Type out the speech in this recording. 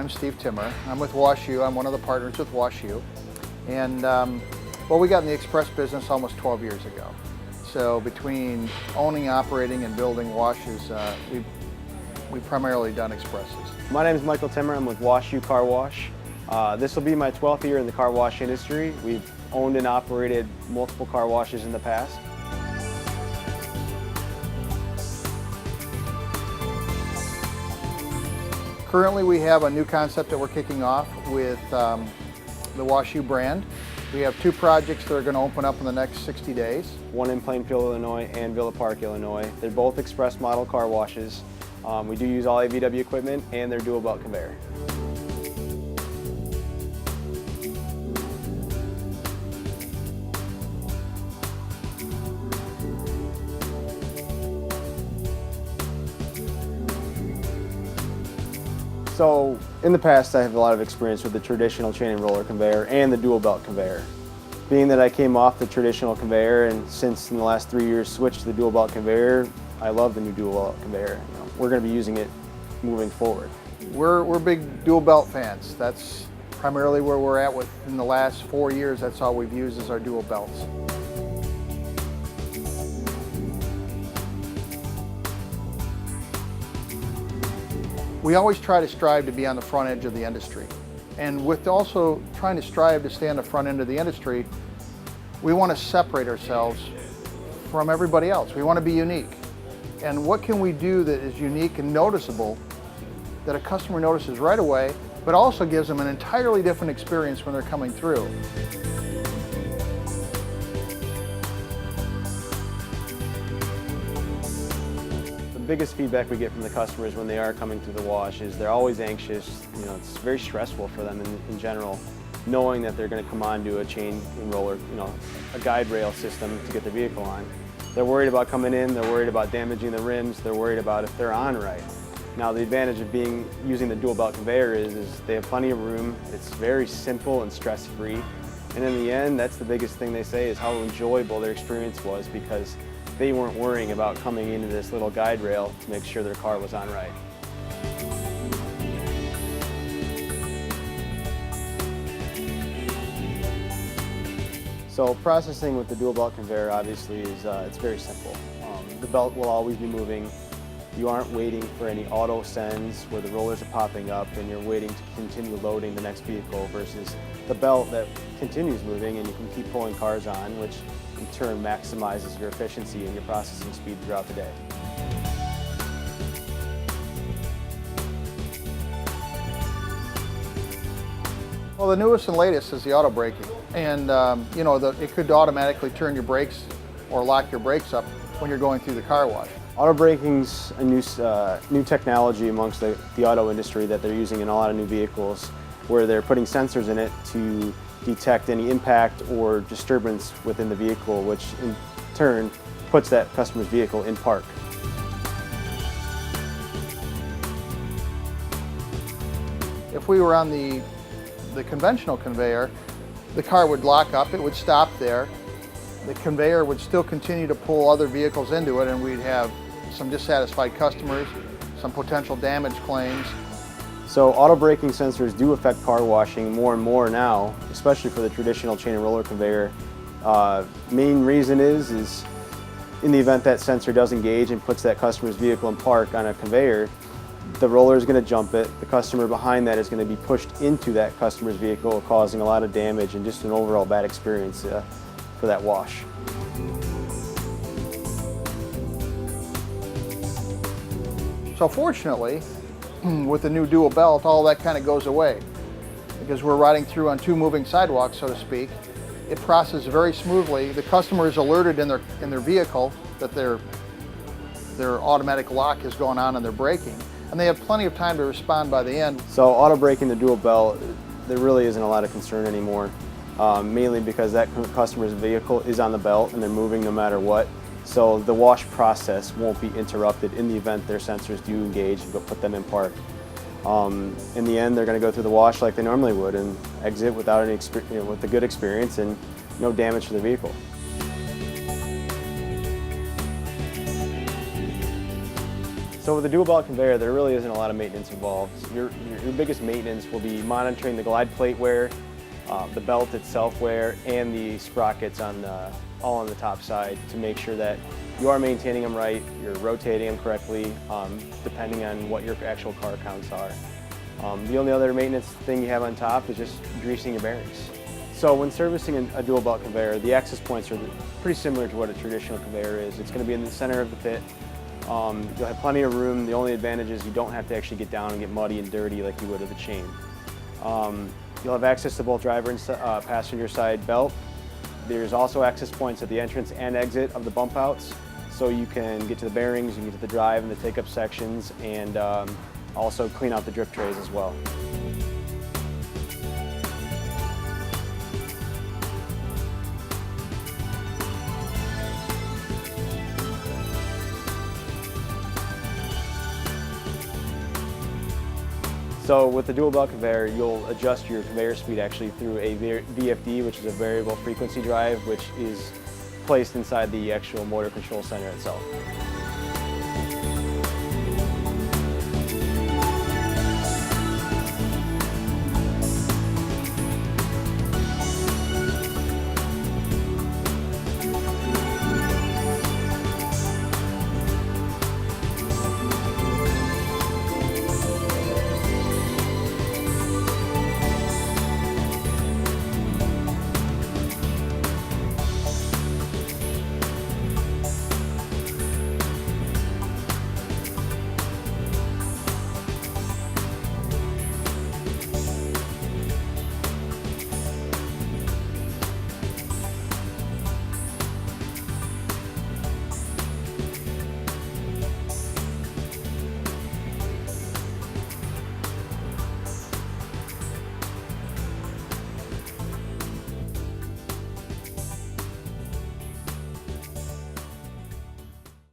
I'm Steve Timmer. I'm with WashU. I'm one of the partners with WashU. And well, we got in the express business almost 12 years ago. So between owning, operating, and building washes, we've primarily done expresses. My name is Michael Timmer. I'm with WashU Car Wash. This will be my 12th year in the car wash industry. We've owned and operated multiple car washes in the past. Currently, we have a new concept that we're kicking off with the WashU brand. We have two projects that are going to open up in the next 60 days. One in Plainfield, Illinois and Villa Park, Illinois. They're both express model car washes. We do use all AVW equipment and they're dual belt conveyor. So in the past, I have a lot of experience with the traditional chain and roller conveyor and the dual belt conveyor. Being that I came off the traditional conveyor and since in the last 3 years switched to the dual belt conveyor, I love the new dual belt conveyor. We're going to be using it moving forward. We're big dual belt fans. That's primarily where we're at in the last 4 years. That's all we've used is our dual belts. We always try to strive to be on the front edge of the industry. And with also trying to strive to stay on the front end of the industry, we want to separate ourselves from everybody else. We want to be unique. And what can we do that is unique and noticeable that a customer notices right away, but also gives them an entirely different experience when they're coming through? The biggest feedback we get from the customers when they are coming through the wash is they're always anxious. It's very stressful for them in general, knowing that they're going to come onto a chain and roller, a guide rail system to get their vehicle on. They're worried about coming in, they're worried about damaging the rims, they're worried about if they're on right. Now the advantage of using the dual belt conveyor is they have plenty of room, it's very simple and stress-free, and in the end that's the biggest thing they say is how enjoyable their experience was because they weren't worrying about coming into this little guide rail to make sure their car was on right. So processing with the dual belt conveyor obviously is it's very simple. The belt will always be moving. You aren't waiting for any auto sends where the rollers are popping up and you're waiting to continue loading the next vehicle versus the belt that continues moving and you can keep pulling cars on, which in turn maximizes your efficiency and your processing speed throughout the day. Well, the newest and latest is the auto braking. And it could automatically turn your brakes or lock your brakes up when you're going through the car wash. Auto braking's a new technology amongst the auto industry that they're using in a lot of new vehicles where they're putting sensors in it to detect any impact or disturbance within the vehicle, which in turn puts that customer's vehicle in park. If we were on the conventional conveyor, the car would lock up, it would stop there. The conveyor would still continue to pull other vehicles into it and we'd have some dissatisfied customers, some potential damage claims. So auto braking sensors do affect car washing more and more now, especially for the traditional chain and roller conveyor. Main reason is in the event that sensor does engage and puts that customer's vehicle in park on a conveyor, the roller is going to jump it. The customer behind that is going to be pushed into that customer's vehicle, causing a lot of damage and just an overall bad experience for that wash. So fortunately, with the new dual belt, all that kind of goes away because we're riding through on two moving sidewalks, so to speak. It processes very smoothly. The customer is alerted in their vehicle that their automatic lock is going on and they're braking, and they have plenty of time to respond by the end. So auto braking the dual belt, there really isn't a lot of concern anymore, mainly because that customer's vehicle is on the belt and they're moving no matter what. So the wash process won't be interrupted in the event their sensors do engage and put them in park. In the end, they're going to go through the wash like they normally would and exit without any with a good experience and no damage to the vehicle. So with the dual belt conveyor, there really isn't a lot of maintenance involved. Your biggest maintenance will be monitoring the glide plate wear, the belt itself wear, and the sprockets all on the top side to make sure that you are maintaining them right, you're rotating them correctly, depending on what your actual car counts are. The only other maintenance thing you have on top is just greasing your bearings. So when servicing a dual belt conveyor, the access points are pretty similar to what a traditional conveyor is. It's going to be in the center of the pit. You'll have plenty of room. The only advantage is you don't have to actually get down and get muddy and dirty like you would with a chain. You'll have access to both driver and passenger side belt. There's also access points at the entrance and exit of the bump outs, so you can get to the bearings, you can get to the drive and the take-up sections, and also clean out the drip trays as well. So with the dual belt conveyor, you'll adjust your conveyor speed actually through a VFD, which is a variable frequency drive, which is placed inside the actual motor control center itself.